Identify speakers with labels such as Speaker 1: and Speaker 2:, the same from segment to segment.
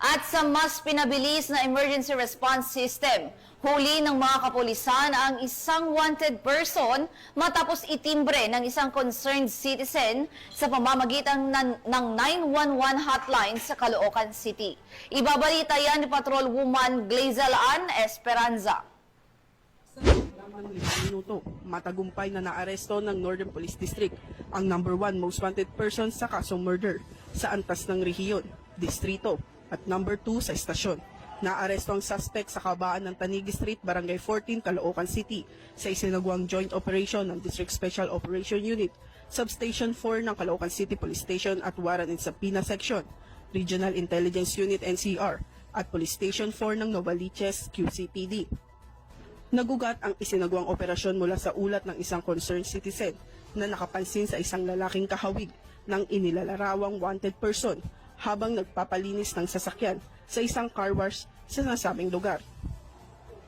Speaker 1: At sa mas pinabilis na emergency response system, huli ng mga kapulisan ang isang wanted person matapos itimbre ng isang concerned citizen sa pamamagitan ng 911 hotline sa Caloocan City. Ibabalita yan ni Patrol Woman Glazel Ann Esperanza.
Speaker 2: Lamang 5 minuto, matagumpay na naaresto ng Northern Police District ang number 1 most wanted person sa kasong murder sa antas ng rehiyon, distrito at number 2 sa estasyon. Naaresto ang suspect sa kabaan ng Tanigi Street, Barangay 14, Caloocan City sa isinagawang joint operation ng District Special Operation Unit, Substation 4 ng Caloocan City Police Station at Waran and Sapina Section, Regional Intelligence Unit NCR at Police Station 4 ng Novaliches QCPD. Nagugat ang isinagawang operasyon mula sa ulat ng isang concerned citizen na nakapansin sa isang lalaking kahawig ng inilarawang wanted person habang nagpapalinis ng sasakyan sa isang car wash sa nasabing lugar.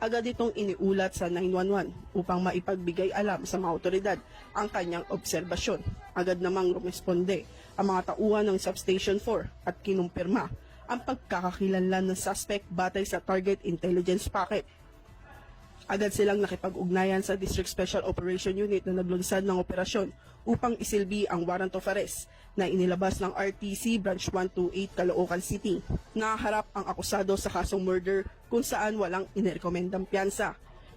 Speaker 2: Agad itong iniulat sa 911 upang maipagbigay alam sa mga otoridad ang kanyang obserbasyon. Agad namang rumesponde ang mga tauhan ng Substation 4 at kinumpirma ang pagkakakilanlan ng suspect batay sa target intelligence packet. Agad silang nakipag-ugnayan sa District Special Operation Unit na naglunsad ng operasyon upang isilbi ang warrant of arrest na inilabas ng RTC Branch 128 Caloocan City. Naharap ang akusado sa kasong murder kung saan walang inirekomendang piyansa.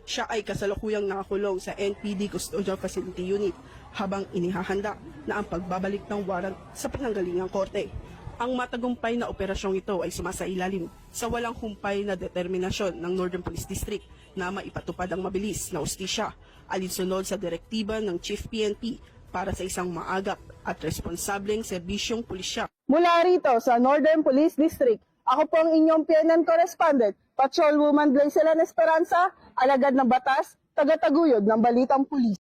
Speaker 2: Siya ay kasalukuyang nakakulong sa NPD Custodial Facility Unit habang inihahanda na ang pagbabalik ng warrant sa pinanggalingang korte. Ang matagumpay na operasyong ito ay sumasailalim sa walang humpay na determinasyon ng Northern Police District na maipatupad ang mabilis na ustisya alinsunod sa direktiba ng Chief PNP para sa isang maagap at responsableng serbisyong pulisya.
Speaker 3: Mula rito sa Northern Police District, ako po ang inyong PNN correspondent, Patrol Woman Glazel Ann Esperanza, alagad ng batas, tagataguyod ng Balitang Pulis.